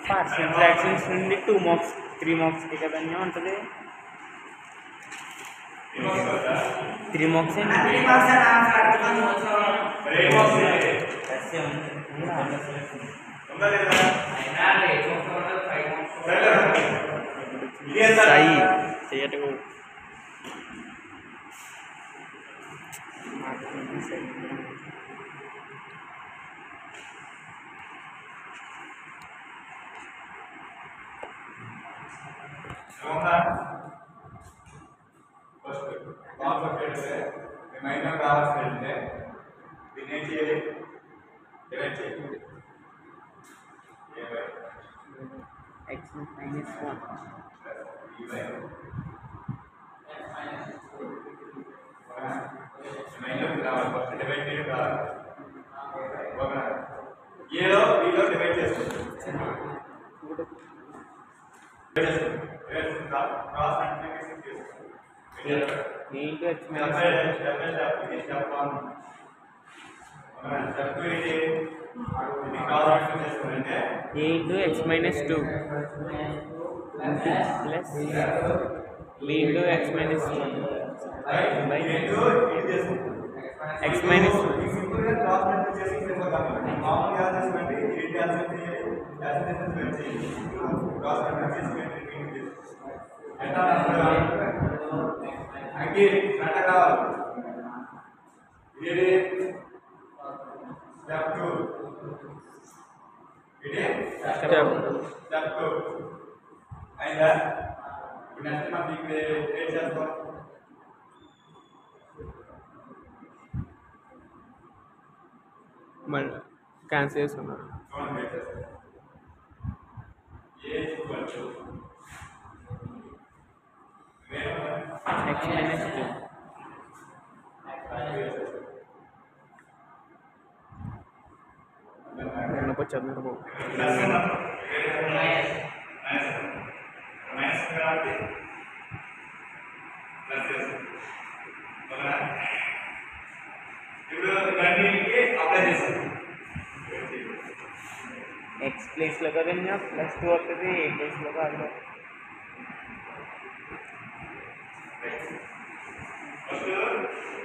Partial fractions నుండి 2 marks 3 మార్క్స్కి కదండి ఉంటుంది. 3 మార్క్స్ అండి. 3 మార్క్స్ సాయి చేయటకు x minus 1 ఏలో వీలో డివైడ్ చేసుకుంటాం. క్రాస్ మల్టిప్లికేషన్ చేసుకుంటాం. a into x minus 2 a into x minus 2 into plus b into x minus 1 by x minus 2. Cancel చేసుకున్నాను. x minus 2 kenapa channel bu x place లో కదండి +2 వస్తుంది, a place లో కాదు.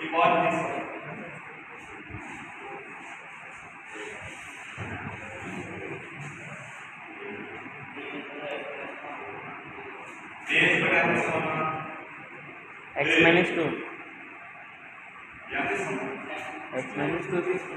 ఈ బాల్ తీసుకో. x minus 2 x minus 2 తీసుకో.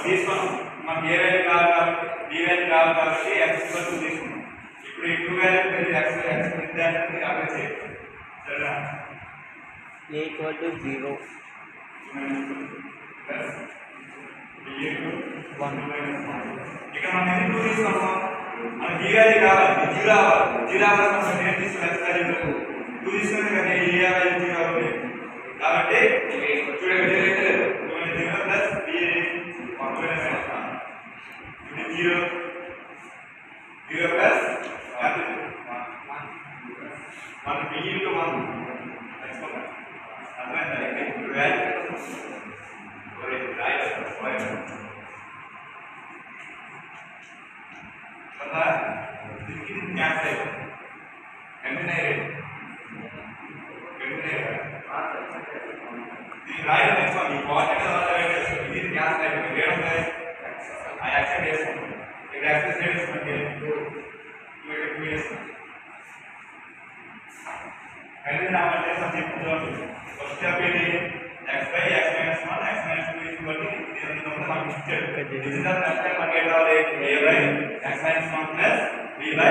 తీసుకున్నాం. మనకి ఏ వాల్యూ కావాలి కాబట్టి బి వాల్యూ కావాలి కాబట్టి ఎక్స్ +2 తీసుకున్నాం. ఇప్పుడు ఈ 2 వాల్యూ ఎక్స్ నిర్ధారణ అప్లై చేయాలి. సరేనా? a equal to 0 ఇక్కడ మనం ఎందుకు 2 తీసుకున్నాం? మనకి బి వాల్యూ కావాలి, 0 రావాలి. 0 రావాల్సిన మనం ఏం తీసుకున్నాం? ఎక్స్ వాల్యూ 2 తీసుకున్నాం కదా, ఏ వాల్యూ 0 రావాలి కాబట్టి చూడండి 0 plus B 0 plus 1 b into 1 అర్థమైందా? ఇప్పుడు వాల్యూ కదా దీనికి క్యాన్సిల్ అయిపోతుంది. దీనికి రాయడం నేర్చుకోండి. ఈ పాయింట్ ఇది క్యాన్సిల్ అయిపోతుంది. ఏడుంది ఆ యాక్సెప్ట్ చేసుకోండి. ఇక్కడ యాక్సెప్ట్ చేసుకుంటే కలిసి రావాలంటే మనం చెప్పుకోవాలి. ఫస్ట్ స్టెప్ ఏంటి? x by x minus 1 x minus 2 equal ఇది మనకి ఇచ్చాడు. This is the next step. మనకి ఏం రావాలి? a by x minus 1 plus b by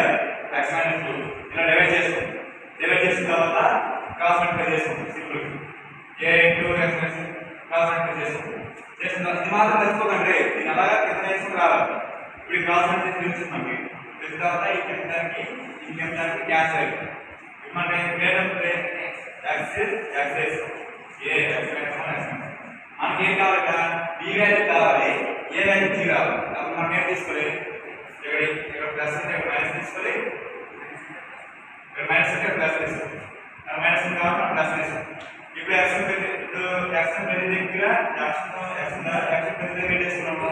x minus 2 ఇలా డివైడ్ చేసుకోండి. డివైడ్ చేసిన తర్వాత క్రాస్ మల్టిప్లై చేసుకోండి. Simple a into x minus cross multiply చేసుకోండి. చేసిన తర్వాత ఇది మాత్రం తెలుసుకోకండి. దీన్ని అలాగా కింద చేసుకుని రావాలి. ఇప్పుడు క్రాస్ మల్టిప్లై తెలుస్తుంది. తెలిసిన తర్వాత ఈ కింద దానికి ఈ కింద దానికి క్యాన్సిల్ అయిపోతుంది. మనకి ఏంటంటే x ఏ x minus 1 x minus మనకి ఏం కావాలి? b వాల్యూ కావాలి, a వాల్యూ 0 రావాలి. అప్పుడు మనం ఏం తీసుకోవాలి? ఇక్కడ ప్లస్ అంటే ఇక్కడ మైనస్ తీసుకోవాలి, ఇక్కడ మైనస్ అంటే ప్లస్ తీసుకోవాలి. మైనస్ కాబట్టి మనం ప్లస్ తీసుకోవాలి. ఇప్పుడు x ఇప్పుడు యాక్షన్ ప్రతి దగ్గర యాక్షన్ ప్రతి దగ్గర చేసుకున్నాము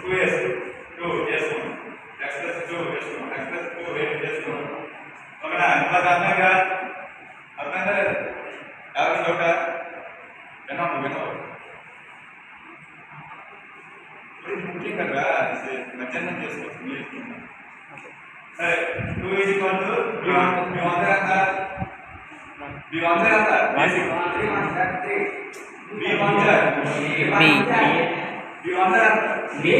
2 చేసుకున్నాం x + 2 చేసుకున్నాం x + 2 వెయిట్ చేసుకున్నాం ఓకేనా ఇలా కారణంగా అర్థం కాలేదు ఎవరు డౌట వినవు ముఖ్యం కదా మధ్యాహ్నం చేసుకోవచ్చు మీరు సరే 2 b1 ఎంత b1 ఎంత బేసిక్ b1 ये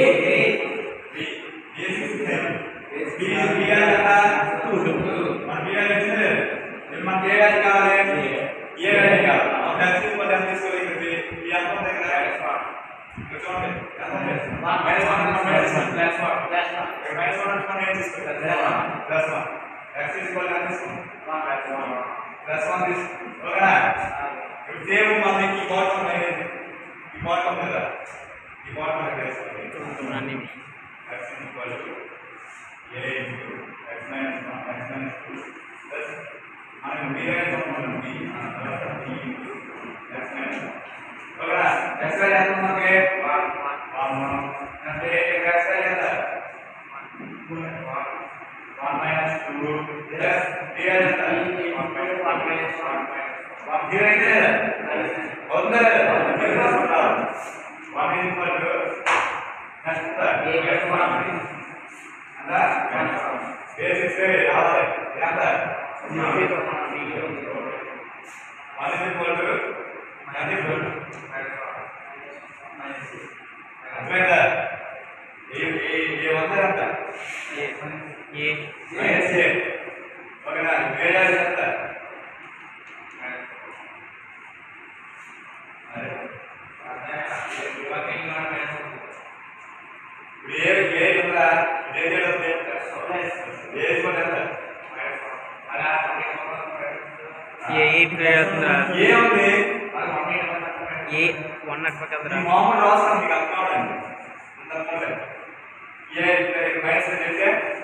माइनस